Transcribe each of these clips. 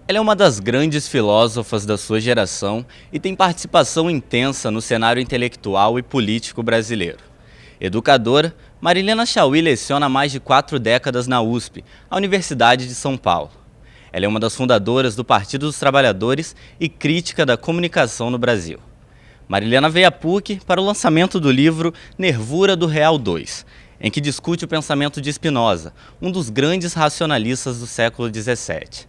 Ela é uma das grandes filósofas da sua geração e tem participação intensa no cenário intelectual e político brasileiro. Educadora, Marilena Chaui leciona há mais de 4 décadas na USP, a Universidade de São Paulo. Ela é uma das fundadoras do Partido dos Trabalhadores e crítica da comunicação no Brasil. Marilena veio à PUC para o lançamento do livro Nervura do Real 2, em que discute o pensamento de Spinoza, um dos grandes racionalistas do século XVII.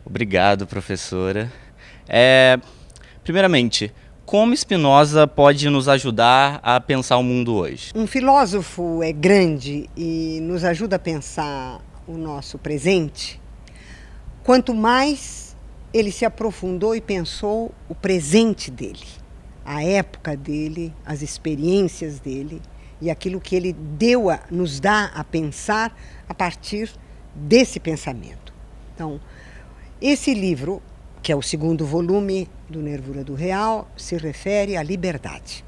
Obrigado, professora. Primeiramente, como Spinoza pode nos ajudar a pensar o mundo hoje? Um filósofo é grande e nos ajuda a pensar o nosso presente quanto mais ele se aprofundou e pensou o presente dele, a época dele, as experiências dele e aquilo que ele nos dá a pensar a partir desse pensamento. Então, esse livro, que é o segundo volume do Nervura do Real, se refere à liberdade.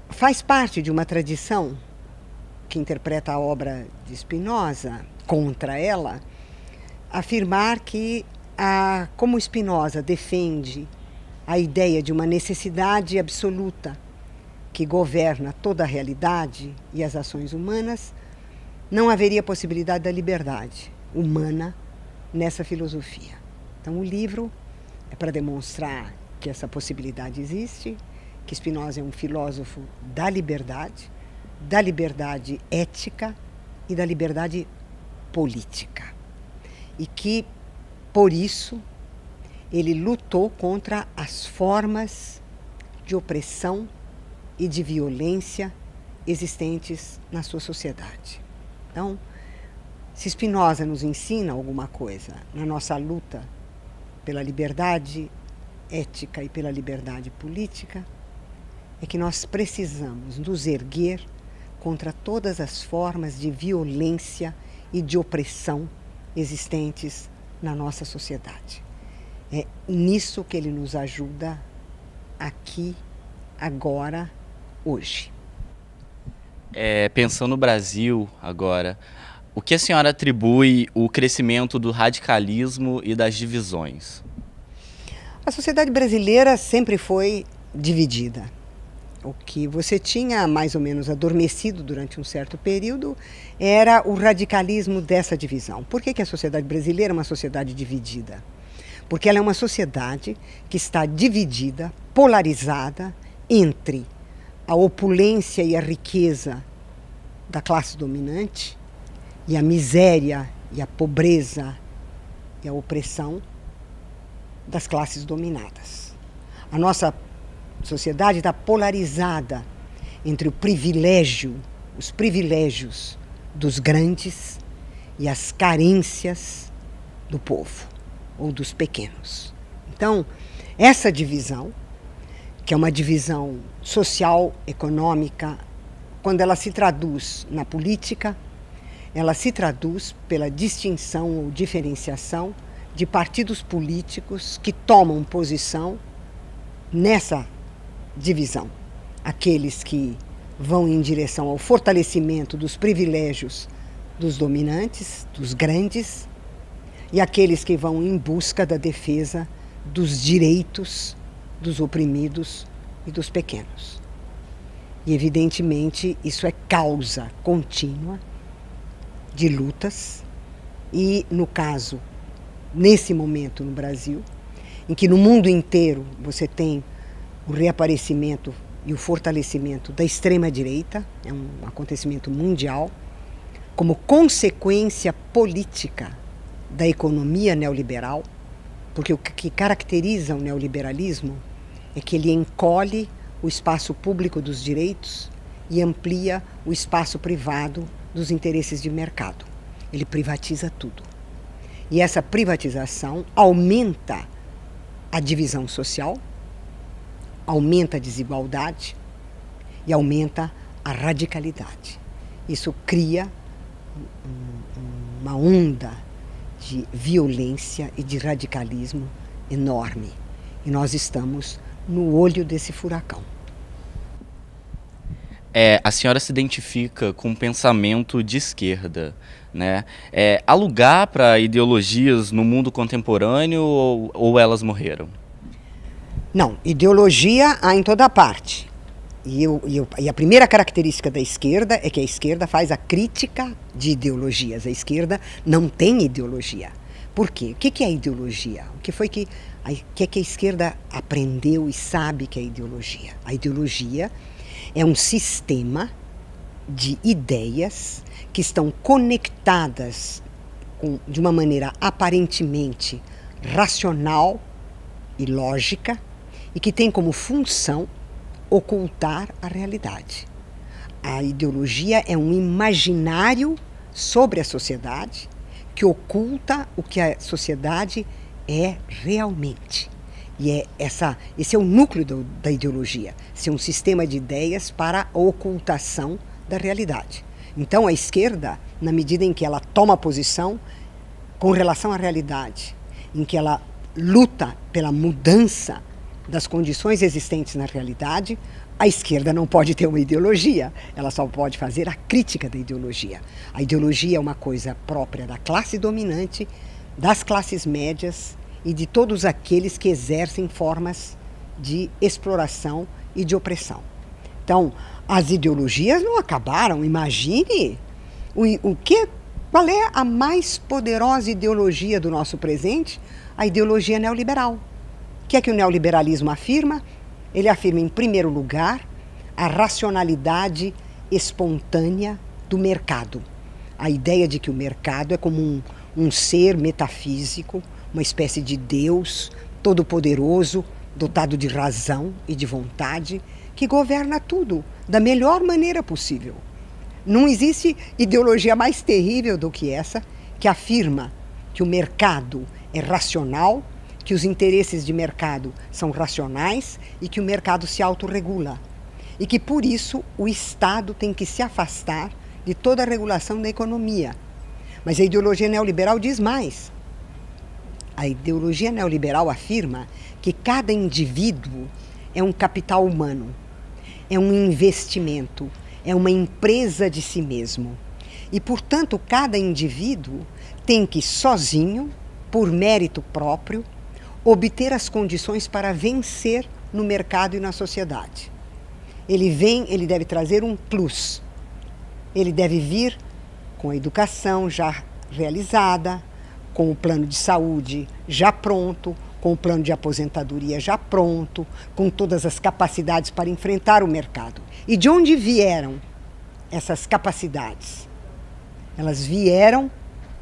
Faz parte de uma tradição que interpreta a obra de Spinoza, contra ela, afirmar que, como Spinoza defende a ideia de uma necessidade absoluta que governa toda a realidade e as ações humanas, não haveria possibilidade da liberdade humana nessa filosofia. Então, o livro é para demonstrar que essa possibilidade existe, que Spinoza é um filósofo da liberdade ética e da liberdade política. E que, por isso, ele lutou contra as formas de opressão e de violência existentes na sua sociedade. Então, se Spinoza nos ensina alguma coisa na nossa luta pela liberdade ética e pela liberdade política, é que nós precisamos nos erguer contra todas as formas de violência e de opressão existentes na nossa sociedade. É nisso que ele nos ajuda aqui, agora, hoje. Pensando no Brasil agora, o que a senhora atribui o crescimento do radicalismo e das divisões? A sociedade brasileira sempre foi dividida. O que você tinha mais ou menos adormecido durante um certo período era o radicalismo dessa divisão. Por que a sociedade brasileira é uma sociedade dividida? Porque ela é uma sociedade que está dividida, polarizada entre a opulência e a riqueza da classe dominante e a miséria e a pobreza e a opressão das classes dominadas. A nossa sociedade está polarizada entre os privilégios dos grandes e as carências do povo ou dos pequenos. Então, essa divisão, que é uma divisão social, econômica, quando ela se traduz na política, ela se traduz pela distinção ou diferenciação de partidos políticos que tomam posição nessa divisão. Aqueles que vão em direção ao fortalecimento dos privilégios dos dominantes, dos grandes, e aqueles que vão em busca da defesa dos direitos dos oprimidos e dos pequenos. E, evidentemente, isso é causa contínua de lutas e, no caso, nesse momento no Brasil, em que no mundo inteiro você tem o reaparecimento e o fortalecimento da extrema-direita, é um acontecimento mundial, como consequência política da economia neoliberal, porque o que caracteriza o neoliberalismo é que ele encolhe o espaço público dos direitos e amplia o espaço privado dos interesses de mercado. Ele privatiza tudo. E essa privatização aumenta a divisão social, aumenta a desigualdade e aumenta a radicalidade. Isso cria uma onda de violência e de radicalismo enorme. E nós estamos no olho desse furacão. A senhora se identifica com um pensamento de esquerda, né? Há lugar para ideologias no mundo contemporâneo ou elas morreram? Não, ideologia há em toda parte. E a primeira característica da esquerda é que a esquerda faz a crítica de ideologias. A esquerda não tem ideologia. Por quê? O que é ideologia? O que foi que a esquerda aprendeu e sabe que é ideologia? A ideologia é um sistema de ideias que estão conectadas de uma maneira aparentemente racional e lógica e que tem como função ocultar a realidade. A ideologia é um imaginário sobre a sociedade que oculta o que a sociedade é realmente. E esse é o núcleo da ideologia, ser um sistema de ideias para a ocultação da realidade. Então a esquerda, na medida em que ela toma posição com relação à realidade, em que ela luta pela mudança das condições existentes na realidade, a esquerda não pode ter uma ideologia, ela só pode fazer a crítica da ideologia. A ideologia é uma coisa própria da classe dominante, das classes médias e de todos aqueles que exercem formas de exploração e de opressão. Então, as ideologias não acabaram. Imagine qual é a mais poderosa ideologia do nosso presente? A ideologia neoliberal. O que é que o neoliberalismo afirma? Ele afirma, em primeiro lugar, a racionalidade espontânea do mercado. A ideia de que o mercado é como um ser metafísico, uma espécie de Deus todo-poderoso, dotado de razão e de vontade, que governa tudo da melhor maneira possível. Não existe ideologia mais terrível do que essa, que afirma que o mercado é racional, que os interesses de mercado são racionais e que o mercado se autorregula. E que, por isso, o Estado tem que se afastar de toda a regulação da economia. Mas a ideologia neoliberal diz mais. A ideologia neoliberal afirma que cada indivíduo é um capital humano, é um investimento, é uma empresa de si mesmo. E, portanto, cada indivíduo tem que, sozinho, por mérito próprio, obter as condições para vencer no mercado e na sociedade. Ele deve trazer um plus. Ele deve vir com a educação já realizada, com o plano de saúde já pronto, com o plano de aposentadoria já pronto, com todas as capacidades para enfrentar o mercado. E de onde vieram essas capacidades? Elas vieram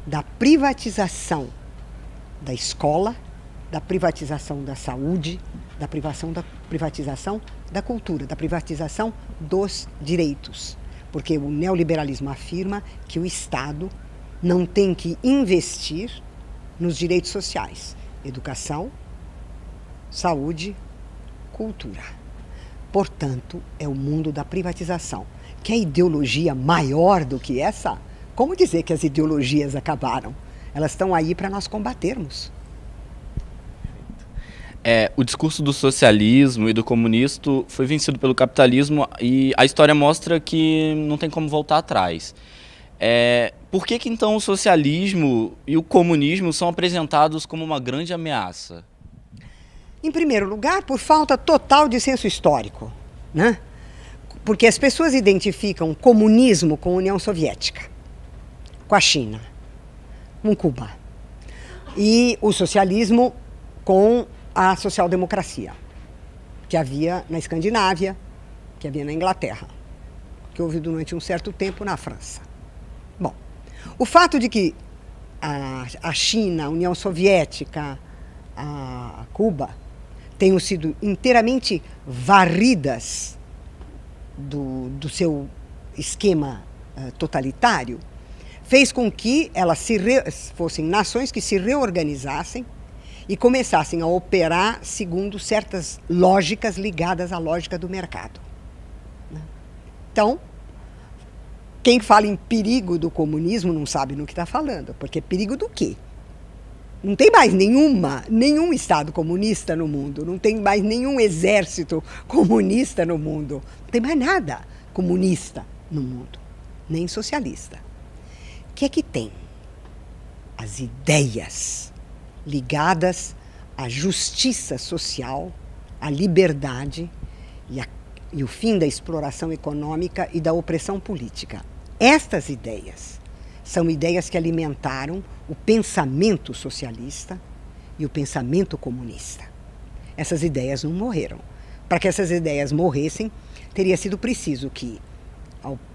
da privatização da escola, da privatização da saúde, da privatização da cultura, da privatização dos direitos. Porque o neoliberalismo afirma que o Estado não tem que investir nos direitos sociais, educação, saúde, cultura. Portanto, é o mundo da privatização. Que é ideologia maior do que essa? Como dizer que as ideologias acabaram? Elas estão aí para nós combatermos. O discurso do socialismo e do comunismo foi vencido pelo capitalismo e a história mostra que não tem como voltar atrás. Por que então o socialismo e o comunismo são apresentados como uma grande ameaça? Em primeiro lugar, por falta total de senso histórico, né? Porque as pessoas identificam comunismo com a União Soviética, com a China, com Cuba, e o socialismo com a social-democracia, que havia na Escandinávia, que havia na Inglaterra, que houve durante um certo tempo na França. Bom, o fato de que a China, a União Soviética, a Cuba, tenham sido inteiramente varridas do seu esquema totalitário, fez com que elas fossem nações que se reorganizassem e começassem a operar segundo certas lógicas ligadas à lógica do mercado. Então, quem fala em perigo do comunismo não sabe no que está falando, porque perigo do quê? Não tem mais nenhum Estado comunista no mundo, não tem mais nenhum exército comunista no mundo, não tem mais nada. comunista no mundo, nem socialista. O que é que tem? As ideias ligadas à justiça social, à liberdade e o fim da exploração econômica e da opressão política. Estas ideias são ideias que alimentaram o pensamento socialista e o pensamento comunista. Essas ideias não morreram. Para que essas ideias morressem, teria sido preciso que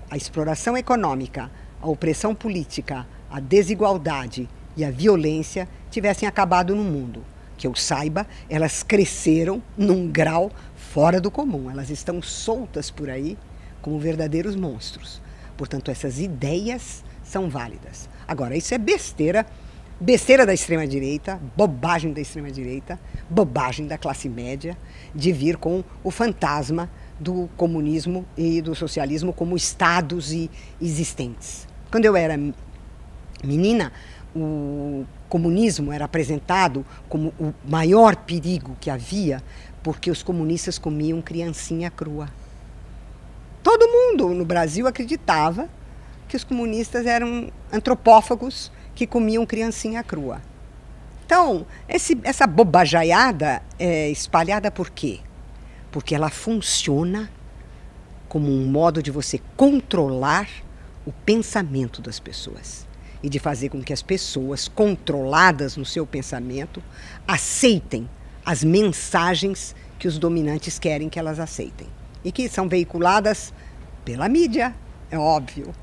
a exploração econômica, a opressão política, a desigualdade e a violência tivessem acabado no mundo. Que eu saiba, elas cresceram num grau fora do comum. Elas estão soltas por aí como verdadeiros monstros. Portanto, essas ideias são válidas. Agora, isso é besteira da extrema-direita, bobagem da extrema-direita, bobagem da classe média, de vir com o fantasma do comunismo e do socialismo como estados existentes. Quando eu era menina, o comunismo era apresentado como o maior perigo que havia, porque os comunistas comiam criancinha crua. Todo mundo no Brasil acreditava que os comunistas eram antropófagos que comiam criancinha crua. Então, essa bobajaiada é espalhada por quê? Porque ela funciona como um modo de você controlar o pensamento das pessoas e de fazer com que as pessoas, controladas no seu pensamento, aceitem as mensagens que os dominantes querem que elas aceitem e que são veiculadas pela mídia, é óbvio.